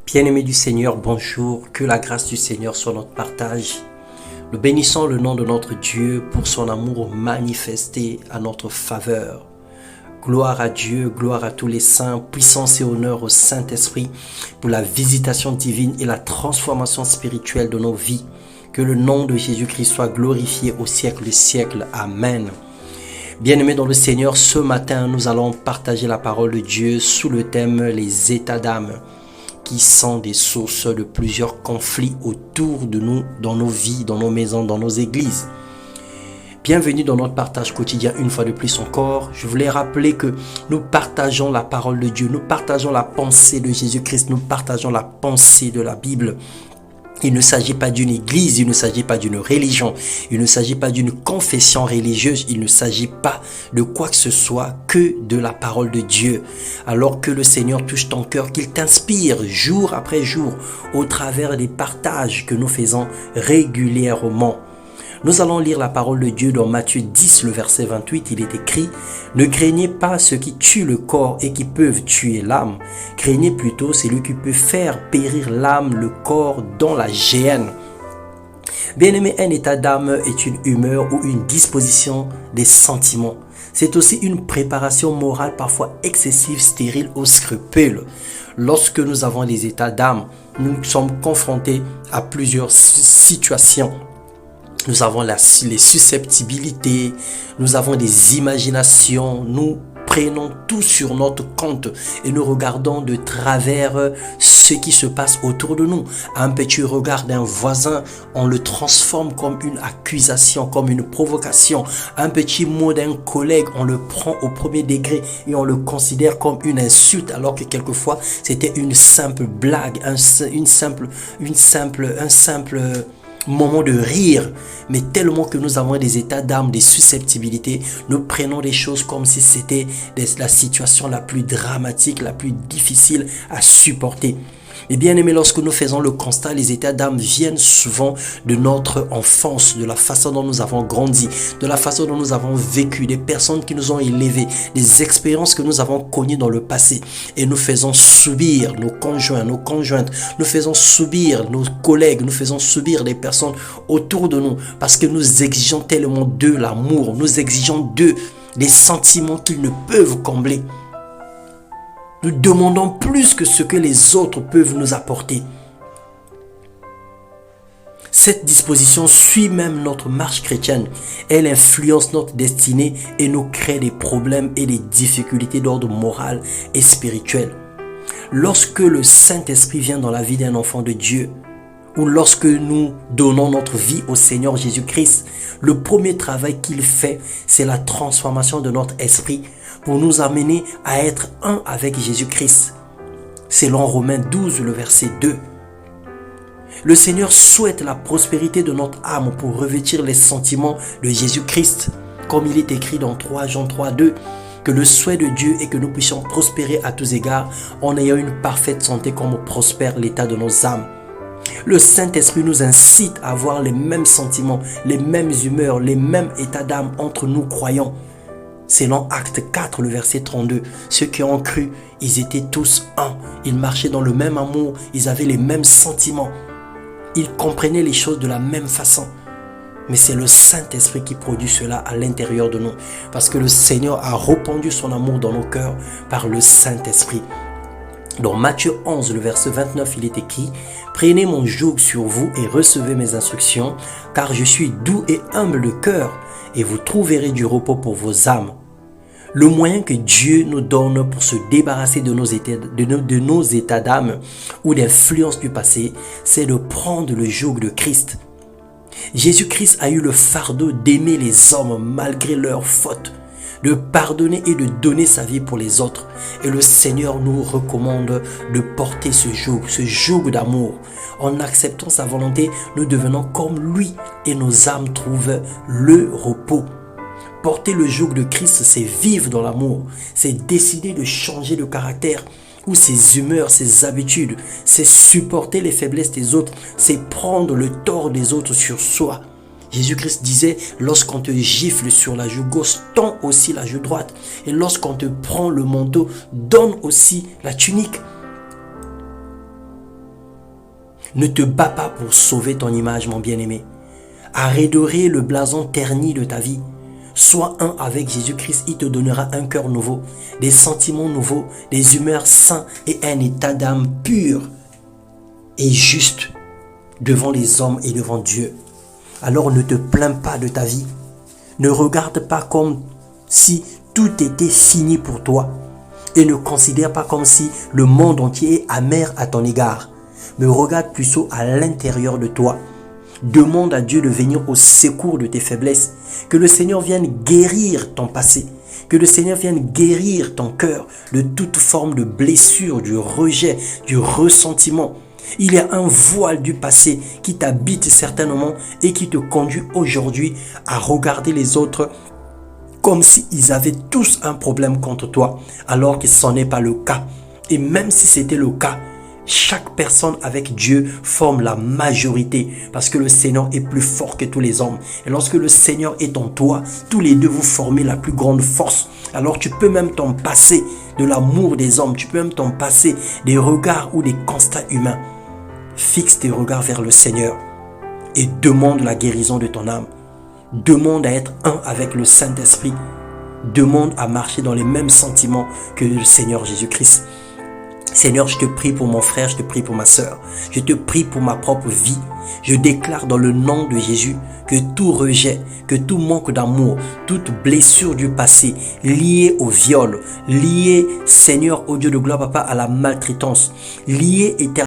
Bien-aimés du Seigneur, bonjour, que la grâce du Seigneur soit notre partage. Nous bénissons le nom de notre Dieu pour son amour manifesté à notre faveur. Gloire à Dieu, gloire à tous les saints, puissance et honneur au Saint-Esprit pour la visitation divine et la transformation spirituelle de nos vies. Que le nom de Jésus-Christ soit glorifié au siècle des siècles. Amen. Bien-aimés dans le Seigneur, ce matin, nous allons partager la parole de Dieu sous le thème « Les états d'âme » qui sont des sources de plusieurs conflits autour de nous, dans nos vies, dans nos maisons, dans nos églises. Bienvenue dans notre partage quotidien, une fois de plus encore. Je voulais rappeler que nous partageons la parole de Dieu, nous partageons la pensée de Jésus-Christ, nous partageons la pensée de la Bible. Il ne s'agit pas d'une église, il ne s'agit pas d'une religion, il ne s'agit pas d'une confession religieuse, il ne s'agit pas de quoi que ce soit que de la parole de Dieu. Alors que le Seigneur touche ton cœur, qu'il t'inspire jour après jour au travers des partages que nous faisons régulièrement. Nous allons lire la parole de Dieu dans Matthieu 10, le verset 28. Il est écrit « Ne craignez pas ceux qui tuent le corps et qui peuvent tuer l'âme. Craignez plutôt celui qui peut faire périr l'âme, le corps dans la géhenne. » Bien-aimé, un état d'âme est une humeur ou une disposition des sentiments. C'est aussi une préparation morale parfois excessive, stérile ou scrupule. Lorsque nous avons des états d'âme, nous sommes confrontés à plusieurs situations. Nous avons les susceptibilités, nous avons des imaginations, nous prenons tout sur notre compte et nous regardons de travers ce qui se passe autour de nous. Un petit regard d'un voisin, on le transforme comme une accusation, comme une provocation. Un petit mot d'un collègue, on le prend au premier degré et on le considère comme une insulte, alors que quelquefois c'était une simple blague, un simple moment de rire, mais tellement que nous avons des états d'âme, des susceptibilités, nous prenons les choses comme si c'était la situation la plus dramatique, la plus difficile à supporter. Et bien aimé, lorsque nous faisons le constat, les états d'âme viennent souvent de notre enfance, de la façon dont nous avons grandi, de la façon dont nous avons vécu, des personnes qui nous ont élevés, des expériences que nous avons connues dans le passé. Et nous faisons subir nos conjoints, nos conjointes, nous faisons subir nos collègues, nous faisons subir les personnes autour de nous parce que nous exigeons tellement d'eux l'amour, nous exigeons d'eux des sentiments qu'ils ne peuvent combler. Nous demandons plus que ce que les autres peuvent nous apporter. Cette disposition suit même notre marche chrétienne. Elle influence notre destinée et nous crée des problèmes et des difficultés d'ordre moral et spirituel. Lorsque le Saint-Esprit vient dans la vie d'un enfant de Dieu, ou lorsque nous donnons notre vie au Seigneur Jésus-Christ, le premier travail qu'il fait, c'est la transformation de notre esprit pour nous amener à être un avec Jésus-Christ. Selon Romains 12, le verset 2. Le Seigneur souhaite la prospérité de notre âme pour revêtir les sentiments de Jésus-Christ, comme il est écrit dans 3 Jean 3, 2. Que le souhait de Dieu est que nous puissions prospérer à tous égards en ayant une parfaite santé comme prospère l'état de nos âmes. Le Saint-Esprit nous incite à avoir les mêmes sentiments, les mêmes humeurs, les mêmes états d'âme entre nous croyants. Selon Acte 4, le verset 32, ceux qui ont cru, ils étaient tous un. Ils marchaient dans le même amour, ils avaient les mêmes sentiments. Ils comprenaient les choses de la même façon. Mais c'est le Saint-Esprit qui produit cela à l'intérieur de nous. Parce que le Seigneur a répandu son amour dans nos cœurs par le Saint-Esprit. Dans Matthieu 11, le verset 29, il est écrit « Prenez mon joug sur vous et recevez mes instructions, car je suis doux et humble de cœur, et vous trouverez du repos pour vos âmes. » Le moyen que Dieu nous donne pour se débarrasser de nos états d'âme ou d'influence du passé, c'est de prendre le joug de Christ. Jésus-Christ a eu le fardeau d'aimer les hommes malgré leurs fautes, de pardonner et de donner sa vie pour les autres. Et le Seigneur nous recommande de porter ce joug d'amour. En acceptant sa volonté, nous devenons comme lui et nos âmes trouvent le repos. Porter le joug de Christ, c'est vivre dans l'amour, c'est décider de changer de caractère ou ses humeurs, ses habitudes, c'est supporter les faiblesses des autres, c'est prendre le tort des autres sur soi. Jésus-Christ disait, lorsqu'on te gifle sur la joue gauche, tends aussi la joue droite. Et lorsqu'on te prend le manteau, donne aussi la tunique. Ne te bats pas pour sauver ton image, mon bien-aimé. Arrête de redorer le blason terni de ta vie. Sois un avec Jésus-Christ, il te donnera un cœur nouveau, des sentiments nouveaux, des humeurs sains et un état d'âme pur et juste devant les hommes et devant Dieu. Alors ne te plains pas de ta vie. Ne regarde pas comme si tout était fini pour toi et ne considère pas comme si le monde entier est amer à ton égard. Mais regarde plutôt à l'intérieur de toi. Demande à Dieu de venir au secours de tes faiblesses. Que le Seigneur vienne guérir ton passé. Que le Seigneur vienne guérir ton cœur de toute forme de blessure, du rejet, du ressentiment. Il y a un voile du passé qui t'habite certainement et qui te conduit aujourd'hui à regarder les autres comme s'ils avaient tous un problème contre toi, alors que ce n'est pas le cas. Et même si c'était le cas, chaque personne avec Dieu forme la majorité parce que le Seigneur est plus fort que tous les hommes. Et lorsque le Seigneur est en toi, tous les deux vous formez la plus grande force. Alors tu peux même t'en passer de l'amour des hommes, tu peux même t'en passer des regards ou des constats humains. Fixe tes regards vers le Seigneur et demande la guérison de ton âme. Demande à être un avec le Saint-Esprit. Demande à marcher dans les mêmes sentiments que le Seigneur Jésus-Christ. Seigneur, je te prie pour mon frère, je te prie pour ma soeur. Je te prie pour ma propre vie. Je déclare dans le nom de Jésus que tout rejet, que tout manque d'amour, toute blessure du passé liée au viol, liée, Seigneur, au Dieu de gloire, Papa, à la maltraitance, liée éternellement